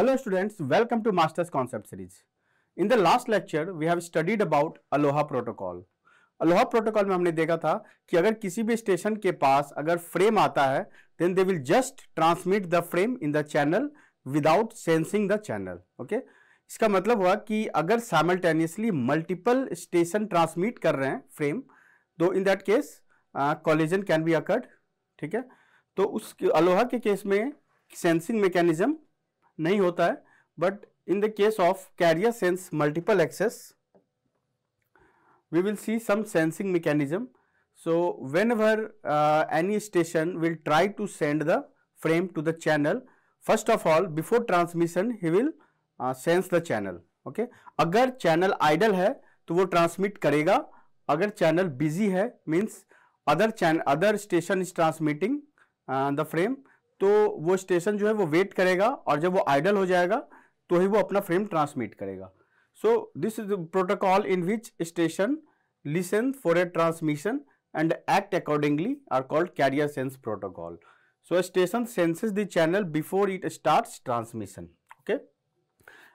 Hello students, welcome to Masters Concept Series. In the last lecture, we have studied about Aloha Protocol. Aloha Protocol में हमने देखा था कि अगर किसी भी स्टेशन के पास अगर फ्रेम आता है, then they will just transmit the frame in the channel without sensing the channel. Okay? इसका मतलब हुआ कि अगर simultaneously multiple स्टेशन ट्रांसमिट कर रहे हैं फ्रेम, तो in that case collision can be occurred. ठीक है? तो उस अलोहा के केस में सेंसिंग मैकेनिज्म नहीं होता है, but in the case of carrier sense multiple access we will see some sensing mechanism. So whenever any station will try to send the frame to the channel, first of all before transmission he will sense the channel. Okay, अगर channel idle है तो वो transmit करेगा, अगर channel busy है means other station is transmitting the frame, तो वो station जो है वो वेट करेगा और जब वो आइडल हो जाएगा तो ही वो अपना फ्रेम ट्रांसमिट करेगा. So this is the protocol in which station listen for a transmission and act accordingly are called carrier sense protocol. So a station senses the channel before it starts transmission. Okay,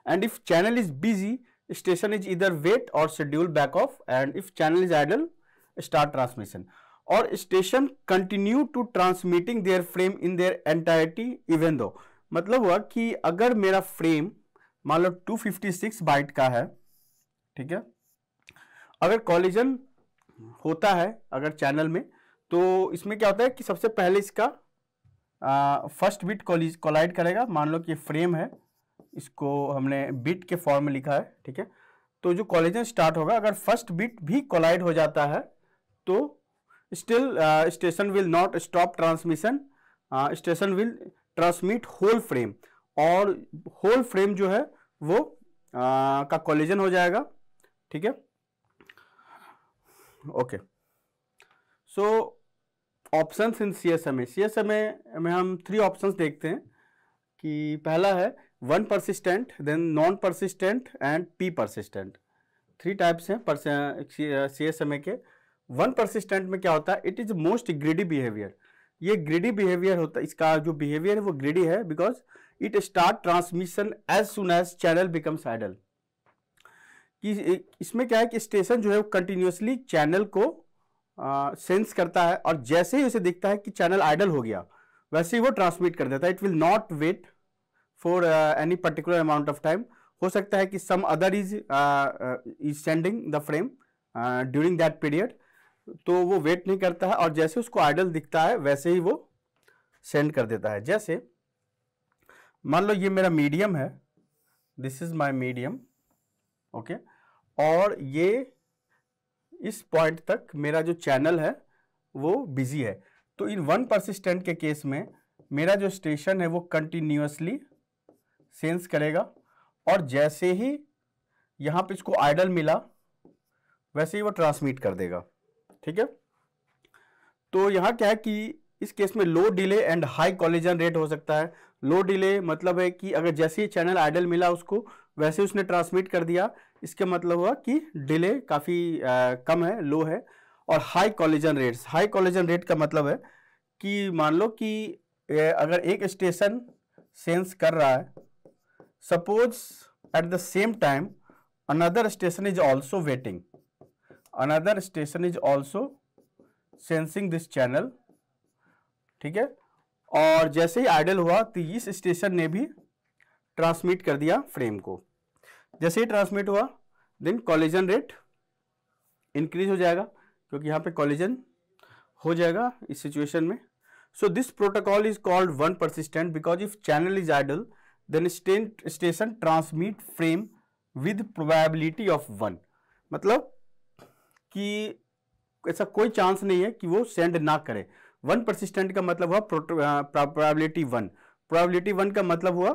and if channel is busy, station is either wait or schedule back off, and if channel is idle, start transmission. और station continue to transmitting their frame in their entirety even दो. मतलब हुआ कि अगर मेरा frame मान लो 256 bite का है, ठीक है, अगर कॉलिजन होता है अगर चैनल में, तो इसमें क्या होता है कि सबसे पहले इसका फर्स्ट बिट कोलाइड करेगा. मान लो कि फ्रेम है, इसको हमने बिट के फॉर्म में लिखा है, ठीक है, तो जो कॉलिजन स्टार्ट होगा अगर फर्स्ट बिट भी कोलाइड हो जाता है तो still station will not stop transmission, station will transmit whole frame और whole frame जो है वो का collision हो जाएगा. ठीक है, ओके. सो ऑप्शंस इन CSMA में हम 3 ऑप्शंस देखते हैं कि पहला है 1 persistent, then non persistent and P persistent. 3 types हैं CSMA के. 1 persistent में क्या होता है, it is most greedy behaviour. ये ग्रीडी बिहेवियर होता है, इसका जो बिहेवियर है वो ग्रीडी है because it start transmission as soon as channel becomes idle. कि इसमें क्या है कि स्टेशन जो है वो कंटिन्यूसली चैनल को सेंस करता है और जैसे ही उसे दिखता है कि चैनल आइडल हो गया वैसे ही वो ट्रांसमिट कर देता है. It will not wait for any particular amount of time. हो सकता है कि some other is sending the frame during that period, तो वो वेट नहीं करता है और जैसे उसको आइडल दिखता है वैसे ही वो सेंड कर देता है. जैसे मान लो ये मेरा मीडियम है, this is my medium, okay, और ये इस पॉइंट तक मेरा जो चैनल है वो बिजी है. तो इन 1 persistent के केस में मेरा जो स्टेशन है वो कंटिन्यूसली सेंस करेगा और जैसे ही यहाँ पे इसको आइडल मिला वैसे ही वो ट्रांसमिट कर देगा. ठीक है, तो यहाँ क्या है कि इस केस में low delay and high collision rate हो सकता है. लो डिले मतलब है कि अगर जैसे ही चैनल आइडल मिला उसको वैसे उसने ट्रांसमिट कर दिया, इसके मतलब हुआ कि डिले काफ़ी कम है, लो है. और high collision rates, high collision rate का मतलब है कि मान लो कि अगर एक स्टेशन सेंस कर रहा है, suppose at the same time another station is also waiting, another station is also sensing this channel. ठीक है, और जैसे ही आइडल हुआ तो इस स्टेशन ने भी ट्रांसमिट कर दिया फ्रेम को. जैसे ही ट्रांसमिट हुआ देन कॉलिजन रेट इंक्रीज हो जाएगा क्योंकि यहाँ पे कॉलिजन हो जाएगा इस सिचुएशन में. So this protocol is called 1 persistent because if channel is idle then station transmit frame with probability of 1. मतलब कि ऐसा कोई चांस नहीं है कि वो सेंड ना करे. 1 persistent का मतलब हुआ प्रोबेबिलिटी 1. प्रोबेबिलिटी 1 का मतलब हुआ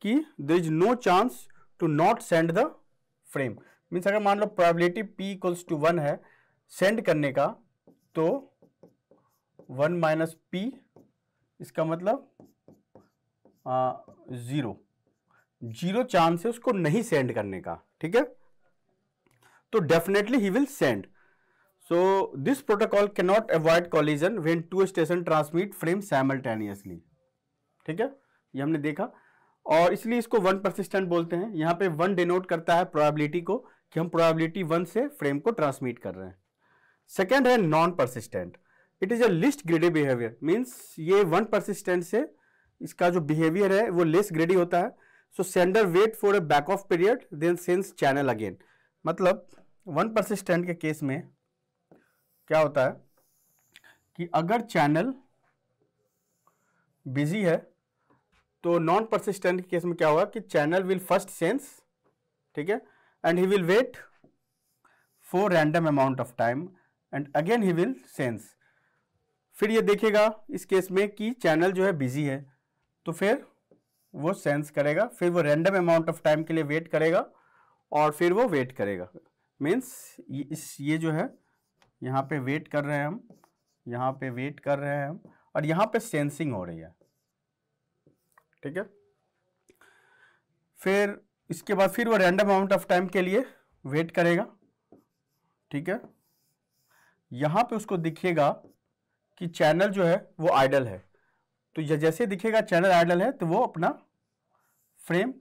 कि there is no chance to not send the frame. Means अगर मान लो प्रोबेबिलिटी P = 1 है सेंड करने का, तो 1 - P इसका मतलब 0 चांस है उसको नहीं सेंड करने का. ठीक है, तो definitely he will send. So this protocol cannot avoid collision when 2 station transmit frame simultaneously. ठीक है, ये हमने देखा. और इसलिए इसको वन परसिस्टेंट बोलते हैं। यहाँ पे वन डिनोट करता है प्रोबेबिलिटी को, कि हम प्रोबेबिलिटी वन से फ्रेम को ट्रांसमिट कर रहे हैं। सेकेंड है non persistent, it is a list ग्रेडी behaviour, means ये वन परसिस्टेंट से इसका जो बिहेवियर है वो लेस ग्रेडी होता है। So sender wait for a back off period then sense channel again. मतलब वन परसिस्टेंट के केस में क्या होता है कि अगर चैनल बिजी है तो नॉन परसिस्टेंट के केस में क्या होगा कि चैनल विल फर्स्ट सेंस, ठीक है, and he will wait for random amount of time and again he will sense. फिर ये देखेगा इस केस में कि चैनल जो है बिजी है, तो फिर वो सेंस करेगा, फिर वो रैंडम अमाउंट ऑफ टाइम के लिए वेट करेगा और फिर वो वेट करेगा। मीन्स ये जो है यहाँ पे वेट कर रहे हैं हम, यहाँ पे वेट कर रहे हैं हम, और यहाँ पे सेंसिंग हो रही है, ठीक है। फिर इसके बाद फिर वो रैंडम अमाउंट ऑफ टाइम के लिए वेट करेगा, ठीक है। यहाँ पे उसको दिखेगा कि चैनल जो है वो आइडल है, तो जैसे दिखेगा चैनल आइडल है तो वो अपना फ्रेम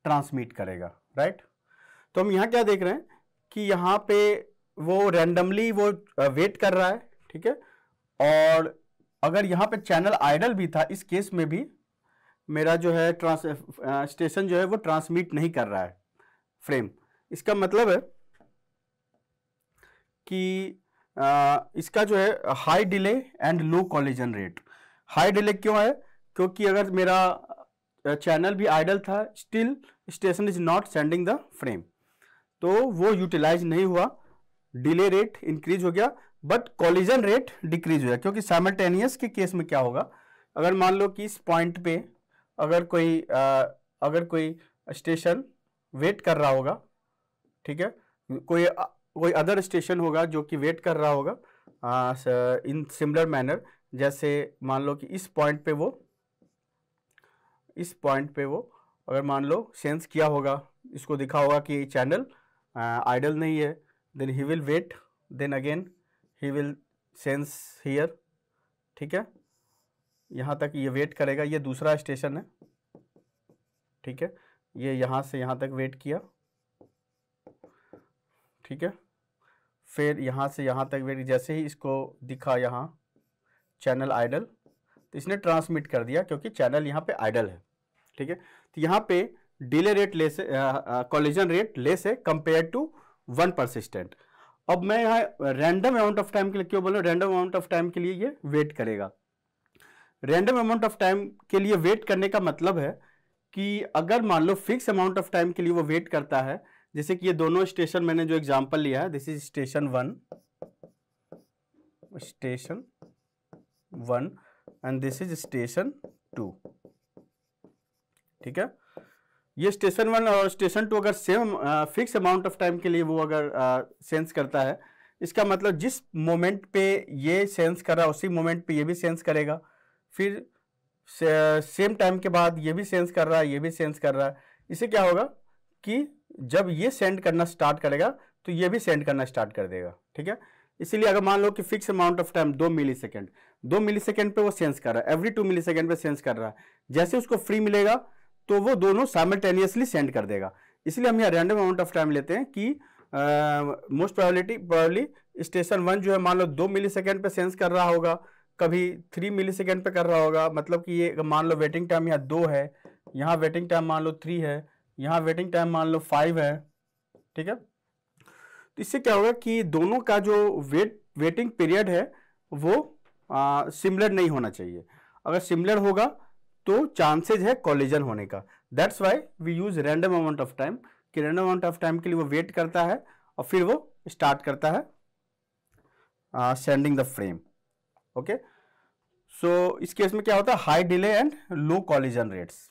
ट्रांसमिट करेगा, राइट। तो हम यहाँ क्या देख रहे हैं कि यहाँ पे वो रैंडमली वो वेट कर रहा है, ठीक है। और अगर यहाँ पे चैनल आइडल भी था, इस केस में भी मेरा जो है स्टेशन जो है वो ट्रांसमिट नहीं कर रहा है फ्रेम। इसका मतलब है कि इसका जो है high delay and low collision rate. High delay क्यों है? क्योंकि अगर मेरा चैनल भी आइडल था, still station is not sending the frame, तो वो यूटिलाइज नहीं हुआ, डिले रेट इंक्रीज हो गया बट कॉलिजन रेट डिक्रीज हो गया। क्योंकि साइमल्टेनियस के केस में क्या होगा, अगर मान लो कि इस पॉइंट पे अगर कोई स्टेशन वेट कर रहा होगा, ठीक है, कोई अदर स्टेशन होगा जो कि वेट कर रहा होगा इन सिमिलर मैनर, जैसे मान लो कि इस पॉइंट पे वो अगर मान लो सेंस किया होगा, इसको दिखा होगा कि चैनल आइडल नहीं है, then he will wait, then again he will sense here, ठीक है। यहाँ तक ये वेट करेगा, ये दूसरा स्टेशन है, ठीक है, ये यहाँ से यहाँ तक वेट किया, ठीक है। फिर यहाँ से यहाँ तक वेट, जैसे ही इसको दिखा यहाँ चैनल आइडल, तो इसने ट्रांसमिट कर दिया क्योंकि चैनल यहाँ पे आइडल है, ठीक है। तो यहाँ पे डिले रेट लेस है, कॉलिजन रेट लेस है कंपेयर टू वन परसिस्टेंट। अब मैं यहाँ रैंडम अमाउंट ऑफ टाइम के लिए क्यों बोल रहा हूँ? रैंडम अमाउंट ऑफ टाइम के लिए ये वेट करेगा। रैंडम अमाउंट ऑफ टाइम के लिए वेट करने का मतलब है कि अगर मान लो फिक्स अमाउंट ऑफ टाइम के लिए वो वेट करता है, जैसे कि ये दोनों स्टेशन मैंने जो एग्जांपल लिया है, this is station 1 and this is station 2, ठीक है। ये स्टेशन 1 और स्टेशन 2 अगर same fix amount of time के लिए वो अगर सेंस करता है, इसका मतलब जिस मोमेंट पे ये सेंस कर रहा है उसी मोमेंट पे ये भी सेंस करेगा, फिर सेम टाइम के बाद ये भी सेंस कर रहा है, ये भी सेंस कर रहा है। इससे क्या होगा कि जब ये सेंड करना स्टार्ट करेगा तो ये भी सेंड करना स्टार्ट कर देगा, ठीक है। इसीलिए अगर मान लो कि fix amount of time 2 millisecond पे वो सेंस कर रहा है, एवरी 2 मिलीसेकंड पे सेंस कर रहा है, जैसे उसको फ्री मिलेगा तो वो दोनों साइमल्टेनियसली सेंड कर देगा। इसलिए हम यहाँ रैंडम अमाउंट ऑफ टाइम लेते हैं कि मोस्ट प्रोबेबली स्टेशन 1 जो है मान लो 2 मिलीसेकंड पे सेंस कर रहा होगा, कभी 3 मिलीसेकंड पे कर रहा होगा। मतलब कि ये मान लो वेटिंग टाइम यहाँ 2 है, यहाँ वेटिंग टाइम मान लो 3 है, यहाँ वेटिंग टाइम मान लो 5 है, ठीक है। तो इससे क्या होगा कि दोनों का जो वेटिंग पीरियड है वो सिमिलर नहीं होना चाहिए। अगर सिमिलर होगा तो चांसेज है कॉलिजन होने का। That's why we use random amount of time, कि रैंडम अमाउंट ऑफ टाइम के लिए वो वेट करता है और फिर वो स्टार्ट करता है sending the frame, okay. So इस केस में क्या होता है, high delay and low collision rates.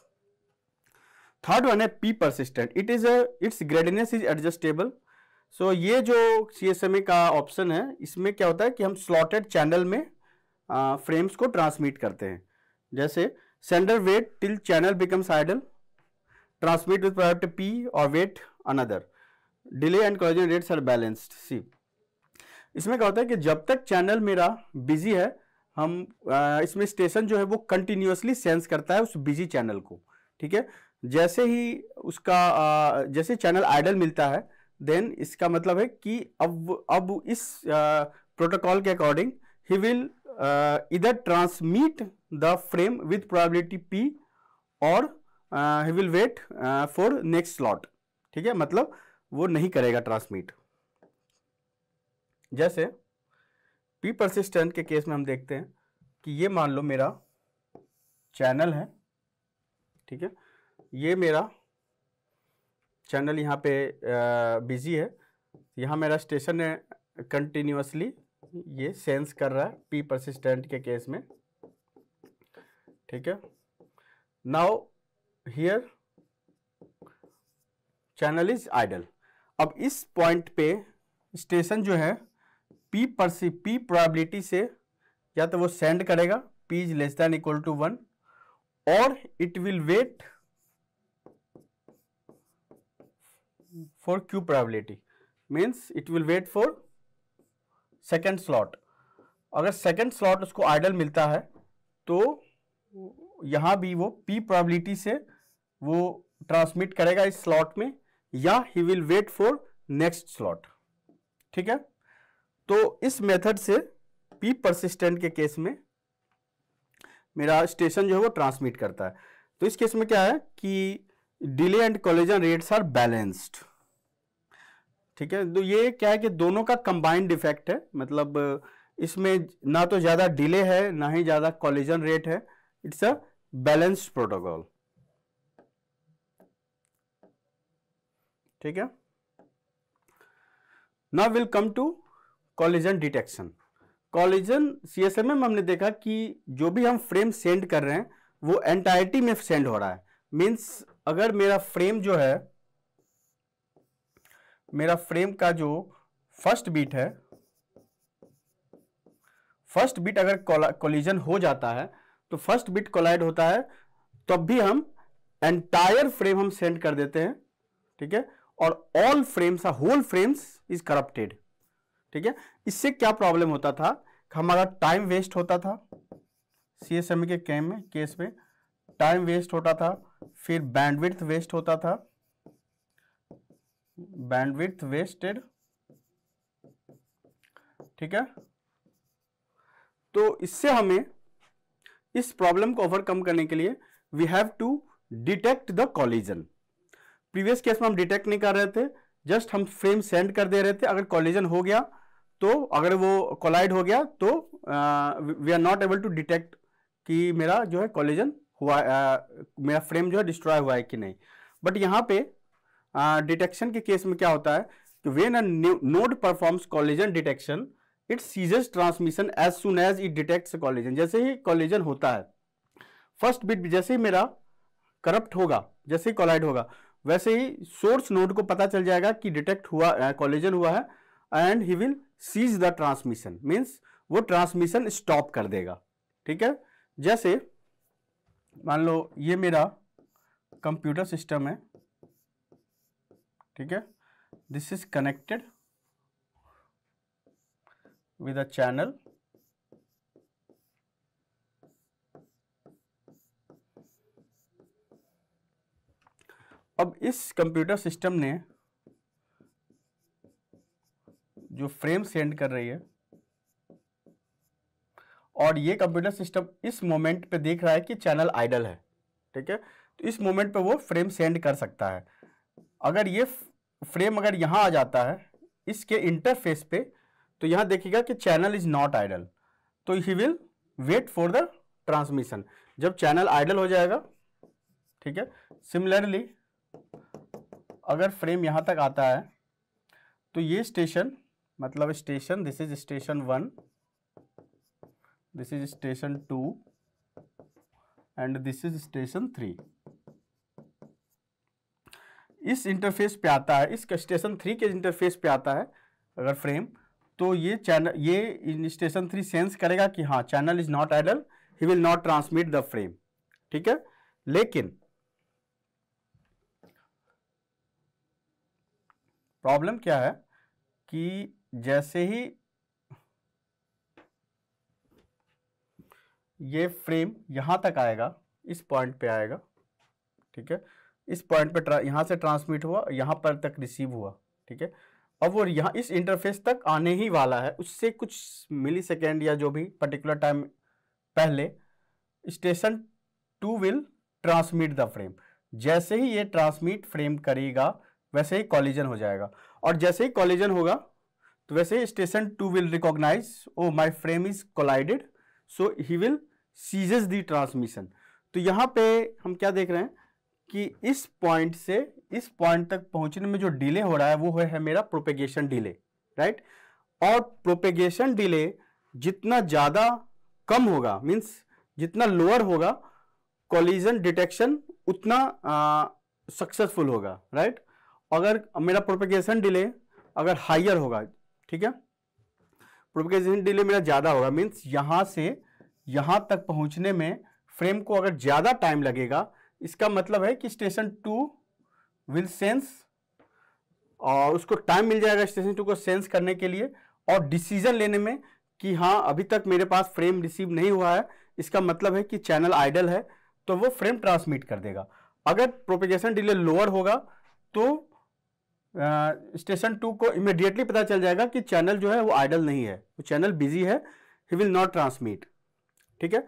Third one है P persistent, its greediness is adjustable. So ये जो CSMA का ऑप्शन है, इसमें क्या होता है कि हम स्लॉटेड चैनल में फ्रेम्स को ट्रांसमिट करते हैं। जैसे sender wait till channel becomes idle, transmit with priority P और wait another, delay and collision rates are balanced. See इसमें क्या होता है कि जब तक चैनल मेरा बिजी है, हम इसमें स्टेशन जो है वो कंटिन्यूअसली सेंस करता है उस बिजी चैनल को, ठीक है। जैसे ही उसका जैसे चैनल आइडल मिलता है, देन इसका मतलब है कि अब इस प्रोटोकॉल के अकॉर्डिंग ही विल इधर transmit the frame with probability p और he will wait for next slot, ठीक है। मतलब वो नहीं करेगा ट्रांसमिट। जैसे p परसिस्टेंट के केस में हम देखते हैं कि ये मान लो मेरा चैनल है, ठीक है। ये मेरा चैनल यहाँ पे बिजी है, यहाँ मेरा स्टेशन है कंटिन्यूअसली ये सेंस कर रहा है p परसिस्टेंट के केस में, ठीक है। Now here channel is idle. अब इस पॉइंट पे स्टेशन जो है p प्रोबेबिलिटी से या तो वो सेंड करेगा p is less than equal to 1 और it will wait for q probability, means it will wait for second slot. अगर सेकेंड स्लॉट उसको आइडल मिलता है तो यहां भी वो p प्रोबेबिलिटी से वो ट्रांसमिट करेगा इस स्लॉट में, या he will wait for next slot, ठीक है। तो इस मेथड से p परसिस्टेंट के केस में मेरा स्टेशन जो है वो ट्रांसमिट करता है। तो इस केस में क्या है कि delay and collision rates are balanced, ठीक है। तो ये क्या है कि दोनों का कंबाइंड इफेक्ट है, मतलब इसमें ना तो ज्यादा डिले है ना ही ज्यादा कोलिजन रेट है, इट्स अ बैलेंस्ड प्रोटोकॉल, ठीक है। Now will come to collision detection. Collision CSM में हमने देखा कि जो भी हम फ्रेम सेंड कर रहे हैं वो एंटायरिटी में सेंड हो रहा है। मींस अगर मेरा फ्रेम जो है, मेरा फ्रेम का जो फर्स्ट बीट है, फर्स्ट बीट अगर कोलिजन हो जाता है तो फर्स्ट बीट कोलाइड होता है, तब भी हम एंटायर फ्रेम हम सेंड कर देते हैं, ठीक है। और all frames, whole frames is corrupted, ठीक है। इससे क्या प्रॉब्लम होता था, हमारा टाइम वेस्ट होता था, सीएसएमए के केस में टाइम वेस्ट होता था, फिर बैंडविड्थ वेस्ट होता था, बैंडविड्थ वेस्टेड, ठीक है। तो इससे हमें इस प्रॉब्लम को ओवरकम करने के लिए we have to detect the collision. Previous case में हम डिटेक्ट नहीं कर रहे थे, जस्ट हम फ्रेम सेंड कर दे रहे थे। अगर कोलिजन हो गया तो, अगर वो कोलाइड हो गया तो we are not able to detect कि मेरा जो है कोलिजन हुआ, मेरा फ्रेम जो है डिस्ट्रॉय हुआ है कि नहीं। बट यहाँ पे डिटेक्शन के केस में क्या होता है कि when a node performs collision detection it ceases transmission as soon as it detects collision. जैसे ही कोलिजन होता है, फर्स्ट बिट जैसे ही मेरा करप्ट होगा, जैसे ही कोलाइड होगा, वैसे ही सोर्स नोड को पता चल जाएगा कि डिटेक्ट हुआ, कोलिजन हुआ है, and he will cease the transmission, means वो ट्रांसमिशन स्टॉप कर देगा, ठीक है। जैसे मान लो ये मेरा कंप्यूटर सिस्टम है, ठीक है। This is connected with a channel, अब इस कंप्यूटर सिस्टम ने जो फ्रेम सेंड कर रही है, और ये कंप्यूटर सिस्टम इस मोमेंट पे देख रहा है कि चैनल आइडल है, ठीक है। तो इस मोमेंट पे वो फ्रेम सेंड कर सकता है। अगर ये फ्रेम अगर यहां आ जाता है इसके इंटरफेस पे, तो यहां देखिएगा कि चैनल इज नॉट आइडल, तो he will wait for the transmission. जब चैनल आइडल हो जाएगा, ठीक है। सिमिलरली अगर फ्रेम यहां तक आता है तो ये स्टेशन, मतलब station, this is station 1, this is station 2 and this is station 3। इस इंटरफेस पे आता है, इस स्टेशन 3 के इंटरफेस पे आता है अगर फ्रेम, तो ये चैनल, ये स्टेशन 3 सेंस करेगा कि हाँ channel is not idle, he will not transmit the frame, ठीक है। लेकिन प्रॉब्लम क्या है कि जैसे ही ये फ्रेम यहां तक आएगा, इस पॉइंट पे आएगा, ठीक है, इस पॉइंट पे यहाँ से ट्रांसमिट हुआ, यहाँ पर तक रिसीव हुआ, ठीक है। अब वो यहाँ इस इंटरफेस तक आने ही वाला है, उससे कुछ मिली सेकेंड या जो भी पर्टिकुलर टाइम पहले station 2 will transmit the frame. जैसे ही ये ट्रांसमिट फ्रेम करेगा वैसे ही कॉलिजन हो जाएगा, और जैसे ही कॉलिजन होगा तो वैसे ही station 2 will recognise oh my frame is collided, so he will ceases the transmission. तो यहाँ पे हम क्या देख रहे हैं कि इस पॉइंट से इस पॉइंट तक पहुंचने में जो डिले हो रहा है वो है मेरा प्रोपेगेशन डिले, राइट। और प्रोपेगेशन डिले जितना ज्यादा कम होगा, मींस जितना लोअर होगा, कॉलिजन डिटेक्शन उतना सक्सेसफुल होगा, राइट। अगर मेरा प्रोपेगेशन डिले अगर हाइयर होगा, ठीक है, प्रोपेगेशन डिले मेरा ज्यादा होगा, मींस यहां से यहां तक पहुंचने में फ्रेम को अगर ज्यादा टाइम लगेगा, इसका मतलब है कि स्टेशन 2 विल सेंस, और उसको टाइम मिल जाएगा स्टेशन 2 को सेंस करने के लिए और डिसीजन लेने में कि हाँ अभी तक मेरे पास फ्रेम रिसीव नहीं हुआ है, इसका मतलब है कि चैनल आइडल है, तो वो फ्रेम ट्रांसमिट कर देगा। अगर प्रोपेगेशन डिले लोअर होगा तो स्टेशन 2 को इमीडिएटली पता चल जाएगा कि चैनल जो है वो आइडल नहीं है, वो चैनल बिजी है, ही विल नॉट ट्रांसमिट, ठीक है।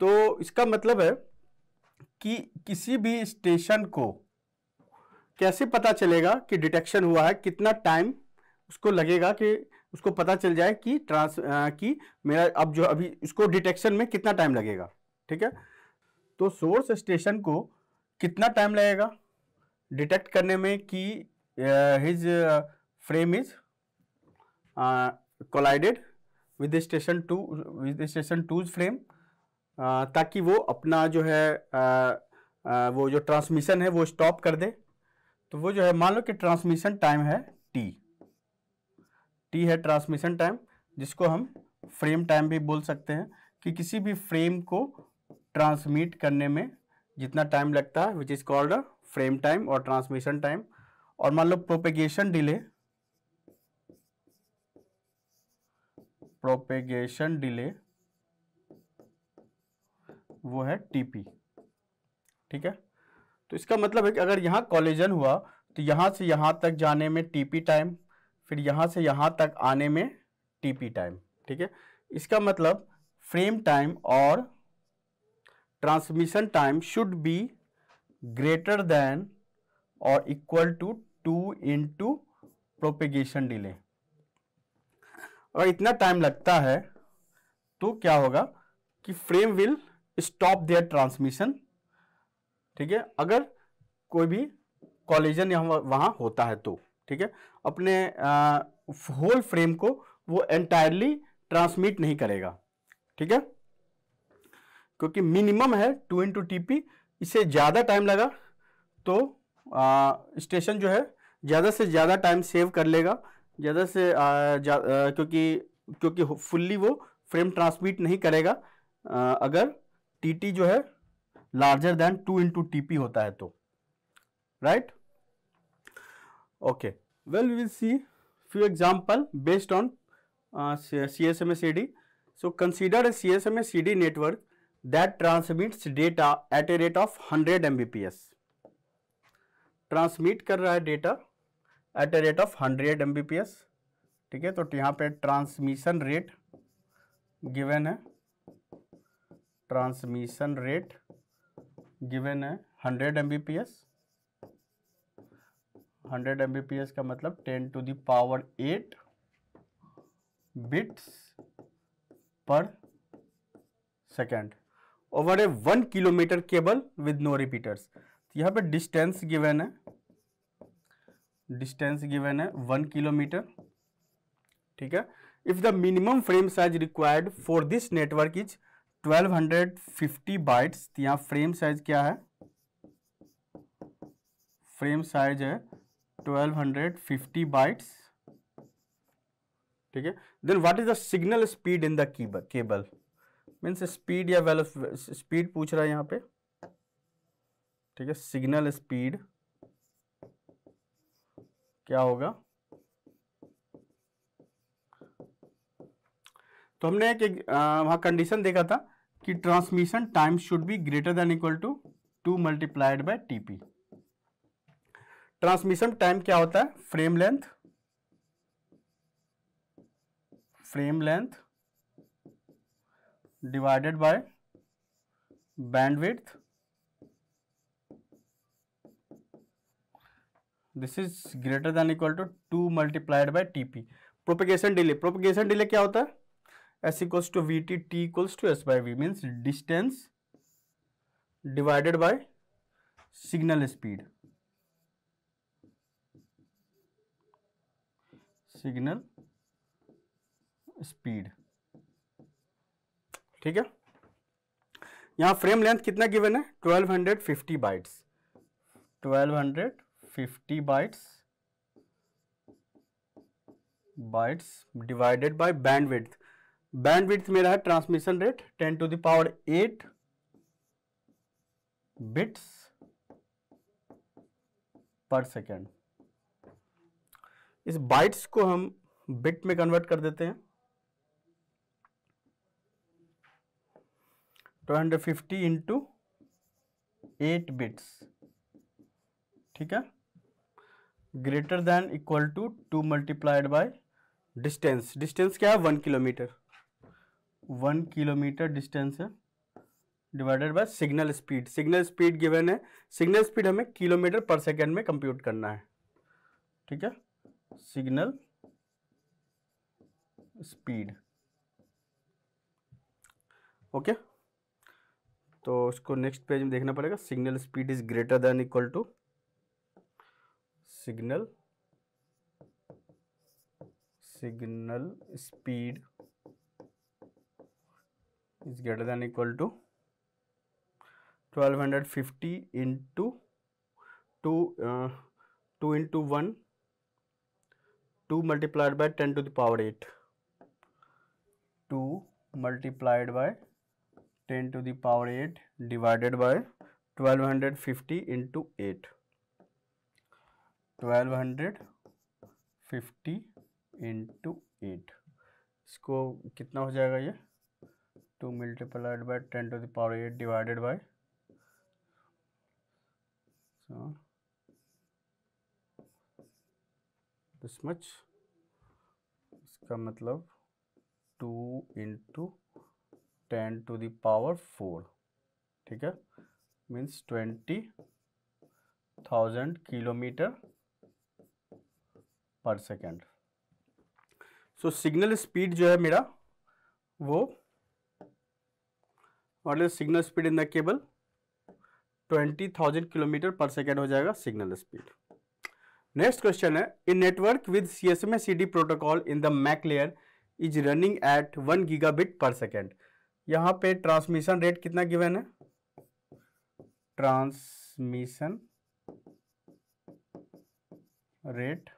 तो इसका मतलब है कि किसी भी स्टेशन को कैसे पता चलेगा कि डिटेक्शन हुआ है, कितना टाइम उसको लगेगा कि उसको पता चल जाए कि कि मेरा अब जो अभी इसको डिटेक्शन में कितना टाइम लगेगा, ठीक है। तो सोर्स स्टेशन को कितना टाइम लगेगा डिटेक्ट करने में कि his frame is collided with station 2 frame, ताकि वो अपना जो है वो जो ट्रांसमिशन है वो स्टॉप कर दे। तो वो जो है, मान लो कि ट्रांसमिशन टाइम है टी है ट्रांसमिशन टाइम, जिसको हम फ्रेम टाइम भी बोल सकते हैं, कि किसी भी फ्रेम को ट्रांसमिट करने में जितना टाइम लगता है which is called a frame time और ट्रांसमिशन टाइम। और मान लो प्रोपेगेशन डिले वो है टीपी, ठीक है। तो इसका मतलब है कि अगर यहाँ कॉलिजन हुआ तो यहाँ से यहाँ तक जाने में टीपी टाइम, फिर यहाँ से यहाँ तक आने में टीपी टाइम, ठीक है। इसका मतलब फ्रेम टाइम और transmission time should be greater than और equal to 2 into propagation delay. अगर इतना टाइम लगता है तो क्या होगा कि frame will stop their transmission, ठीक है, अगर कोई भी कॉलिजन वहां होता है तो, ठीक है। अपने होल फ्रेम को वो एंटायरली ट्रांसमिट नहीं करेगा, ठीक है, क्योंकि मिनिमम है 2 इंटू टीपी। इससे ज़्यादा टाइम लगा तो स्टेशन जो है ज़्यादा से ज़्यादा टाइम सेव कर लेगा, ज़्यादा से क्योंकि फुल्ली वो फ्रेम ट्रांसमिट नहीं करेगा अगर टीटी जो है लार्जर देन 2 इंटू टीपी होता है तो, right. Okay, well we will see few example based on CSMA CD. So consider a CSMA CD network that transmits data at a rate of 100 Mbps. Transmit कर रहा है data eight a rate of 100 Mbps, ठीक है। तो यहाँ पे transmission rate given है, transmission rate given है 100 Mbps। 100 Mbps का मतलब 10 to the power 8 bits per second over a 1 kilometre cable with no repeaters. यहाँ पे डिस्टेंस गिवन है, 1 किलोमीटर, ठीक है। If the minimum frame size required for this network is 1250 bytes, यहाँ frame size क्या है, फ्रेम साइज है 1250 bytes, ठीक है। Then what is the signal speed in the cable, means speed या स्पीड पूछ रहा है यहाँ पे, ठीक है। सिग्नल स्पीड क्या होगा, तो हमने एक वहां कंडीशन देखा था कि transmission time should be greater than equal to 2 multiplied by TP। Transmission time क्या होता है? Frame length divided by bandwidth, this is greater than equal to 2 multiplied by TP। Propagation delay क्या होता है? S equals to VT, T equals to S by V, means distance divided by signal speed. ठीक है। यहां frame length कितना given है? 1250 bytes. 1250 bytes divided by bandwidth मेरा है transmission rate 10 to the power 8 bits per second. इस bytes को हम बिट में कन्वर्ट कर देते हैं। 250 इंटू 8 बिट्स, ठीक है, greater than equal to 2 multiplied by distance. Distance क्या है? 1 किलोमीटर। 1 किलोमीटर डिस्टेंस है, divided by signal speed. Signal speed given है, सिग्नल स्पीड हमें किलोमीटर पर सेकेंड में कंप्यूट करना है, ठीक है, सिग्नल स्पीड। ओके, तो उसको नेक्स्ट पेज में देखना पड़ेगा। Signal speed is greater than equal to signal speed is greater than equal to 1250 into 2 into 1, 2 multiplied by 10 to the power 8, 2 multiplied by 10 to the power 8 divided by 1250 into 8, 1250 into 8, इसको कितना हो जाएगा? ये 2 multiplied by 10 to the power 8 divided by, so this much, इसका मतलब 2 into 10 to the power 4, ठीक है, means 20,000 kilometre per second. So signal speed जो है मेरा वो, what is signal speed in the cable? 20,000 kilometre per second हो जाएगा सिग्नल स्पीड। नेक्स्ट क्वेश्चन है, in network with CSMA CD protocol in the MAC layer is running at 1 gigabit per second. यहाँ पे transmission rate कितना given है? Transmission rate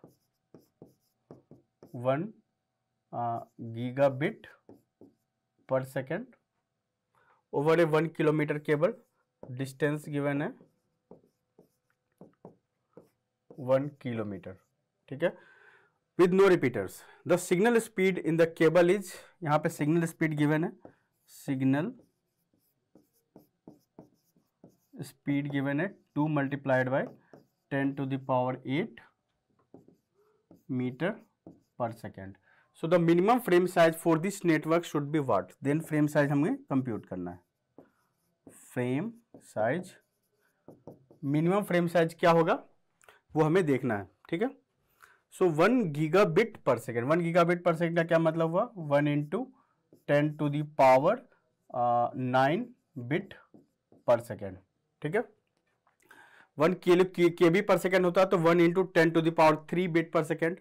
1 gigabit per second over a 1 kilometre cable. Distance given है 1 kilometre, ठीक है, with no repeaters. The signal speed in the cable is, यहाँ पे signal speed given है, सिग्नल स्पीड गिवन है 2 multiplied by 10 to the power 8 metre per second. So the minimum frame size for this network should be what? Then frame size हमें compute करना है। Frame size, minimum frame size क्या होगा वो हमें देखना है, ठीक है। सो 1 gigabit per second, 1 gigabit per second का क्या मतलब हुआ? 1 into 10 to the power 9 bit per second, ठीक है। 1 KB पर सेकेंड होता है तो 1 into 10 to the power 3 bit per second.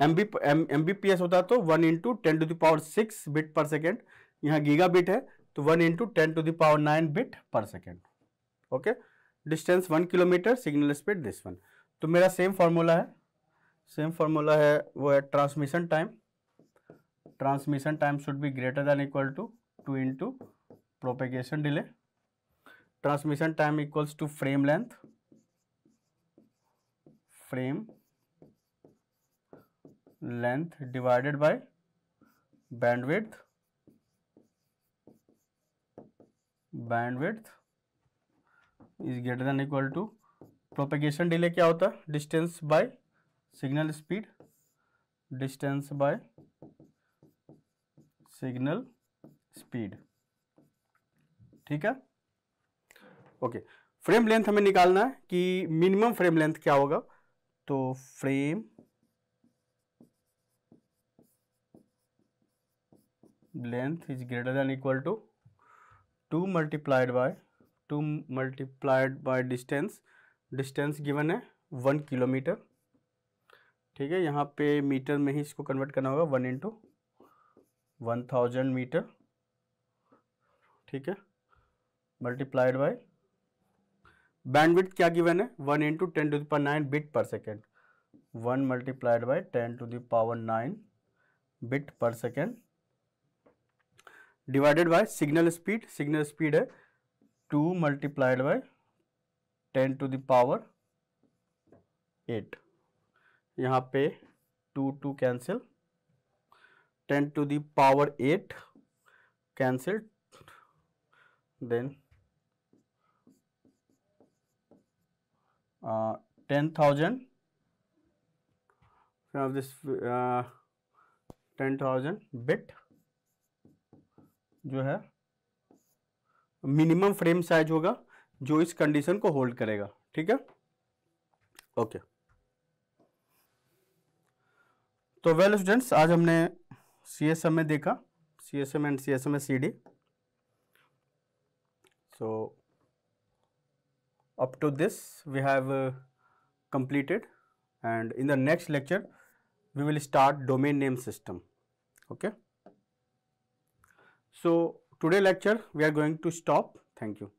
MBPS होता है तो 1 into 10 to the power 6 bit per second. यहाँ गीगा बिट है तो 1 into 10 to the power 9 bit per second. Okay, distance 1 kilometre, signal speed this one. तो मेरा same formula है, वो है transmission time. Transmission time should be greater than equal to 2 into propagation delay. Transmission time equals to frame length divided by bandwidth is greater than equal to, propagation delay क्या होता है, distance by signal speed, distance by signal speed, ठीक है। Okay, frame length हमें निकालना है कि minimum frame length क्या होगा, तो frame length is greater than equal to 2 multiplied by distance, distance given है 1 किलोमीटर, ठीक है। यहाँ पे मीटर में ही इसको कन्वर्ट करना होगा, 1 इंटू 1000 मीटर, ठीक है, मल्टीप्लाइड बाय बैंडविड्थ क्या गिवन है, 1 into 10⁹ bit per second, 1 multiplied by 10⁹ bit per second, divided by signal speed, signal speed है 2 मल्टीप्लाइड बाय 10⁸, यहाँ पे 2 cancel, 10⁸ cancel, then 10,000 of this 10,000 bit जो है मिनिमम फ्रेम साइज होगा जो इस कंडीशन को होल्ड करेगा, ठीक है। ओके, तो वेल स्टूडेंट्स, आज हमने CSM में देखा, CSM and CSM CD। So up to this we have completed, and in the next lecture we will start domain name system. Okay, so today lecture we are going to stop. Thank you.